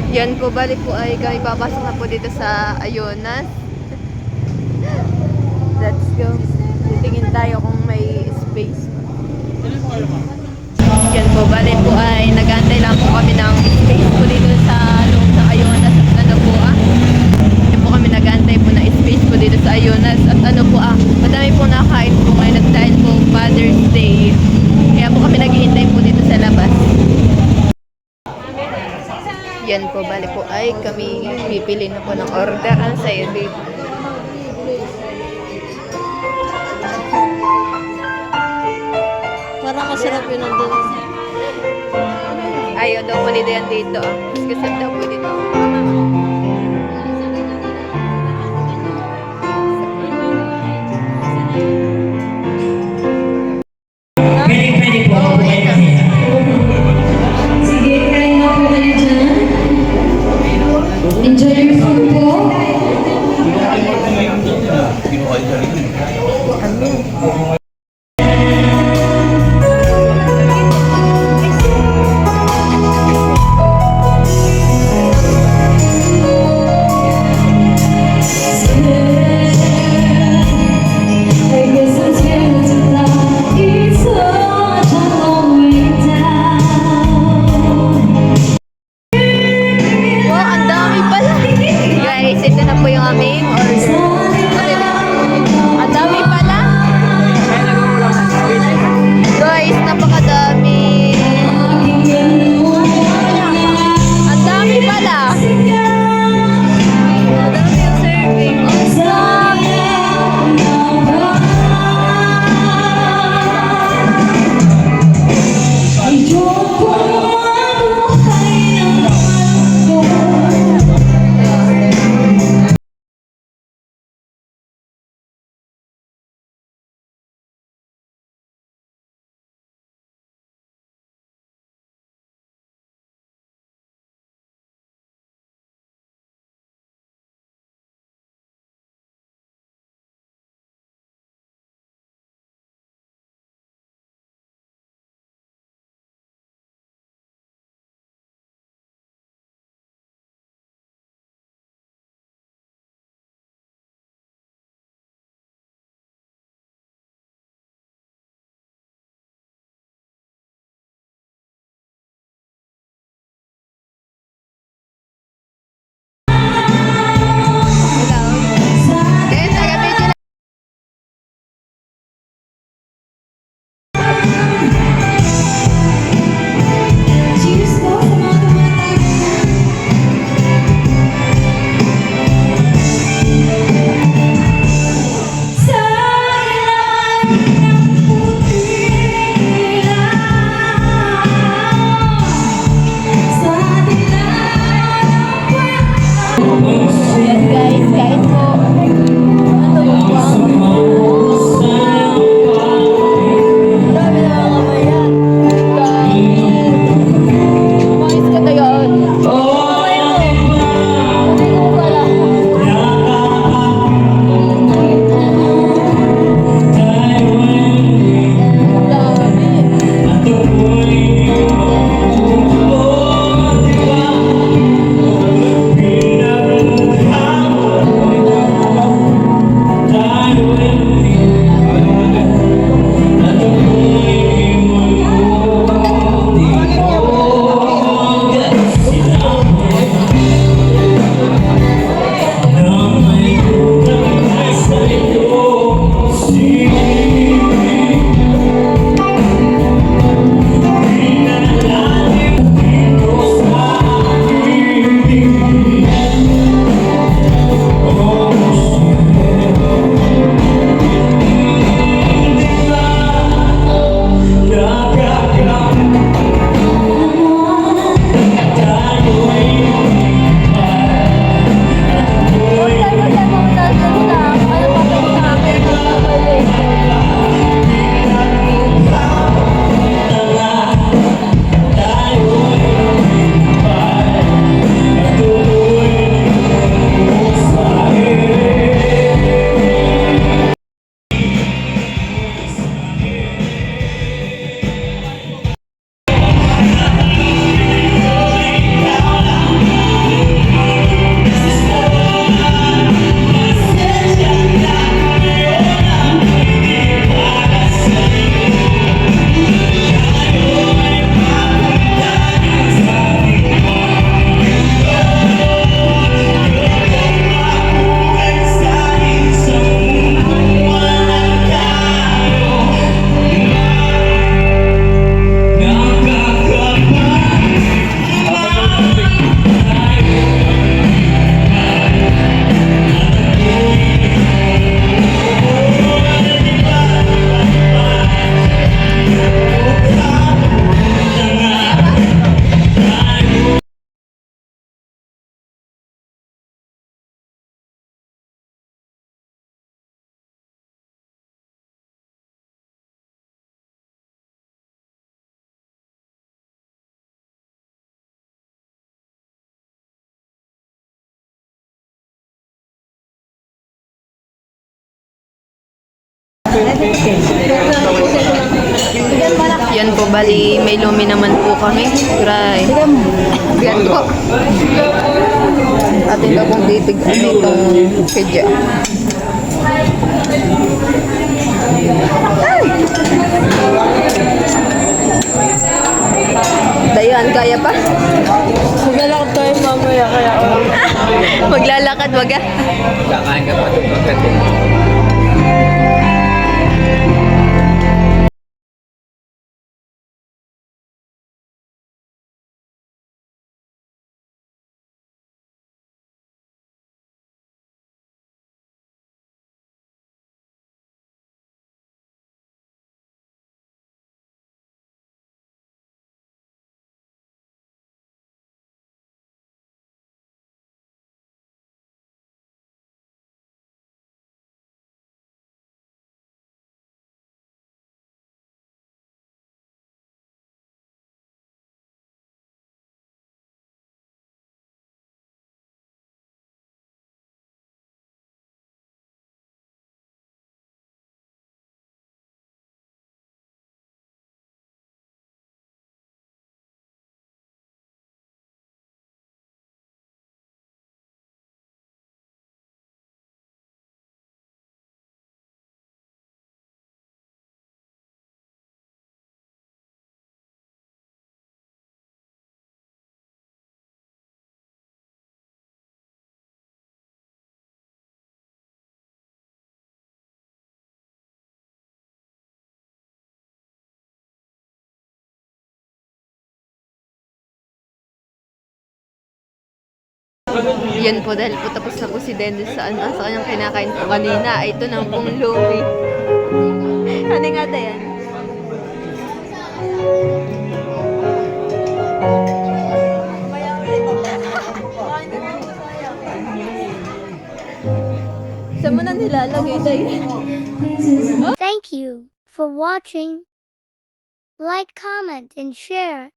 Yan po, bali po ay kami papasok na po dito sa Ayunas. Let's go. Titingin tayo kung may space. Yan po, bali po ay nag-aantay lang po kami ng space po dito sa loob ng Ayunas. At ano po yan po kami nag-aantay po ng space po dito sa Ayunas. At ano po madami po nakain po ngayon at dahil po Father's Day. Kaya po kami naghihintay po dito sa labas. Yan po, bali po ay kami pipili na po ng order. Ang sayo dito. Parang masarap yun nandun. Ayaw daw po nila yan dito. Mas kasap daw po dito. Pwede po ako kayo kasi. Sige, kain na po kayo dyan. Enjoy your food po. Wow, ang dami pala. Guys, ito na po yung aming order. Ang dami pala. Guys, napakadami. Ang dami pala. Ang dami yung serving. Ang dami. Bali, may lumi naman po kami. Try. Yan po. Atin daw kung titig itong kidya. Dayan, kaya pa? Maglalakad tayo mamaya kaya Maglalakad, wag ah. Kakain ka pa ito pagdating. Yan po, dahil po tapos na po si Dennis sa kanyang kinakain po kanina. Ay, ito na pong lumi. Ano nga da yan? Saan mo na nilalagay tayo? Thank you for watching. Like, comment, and share.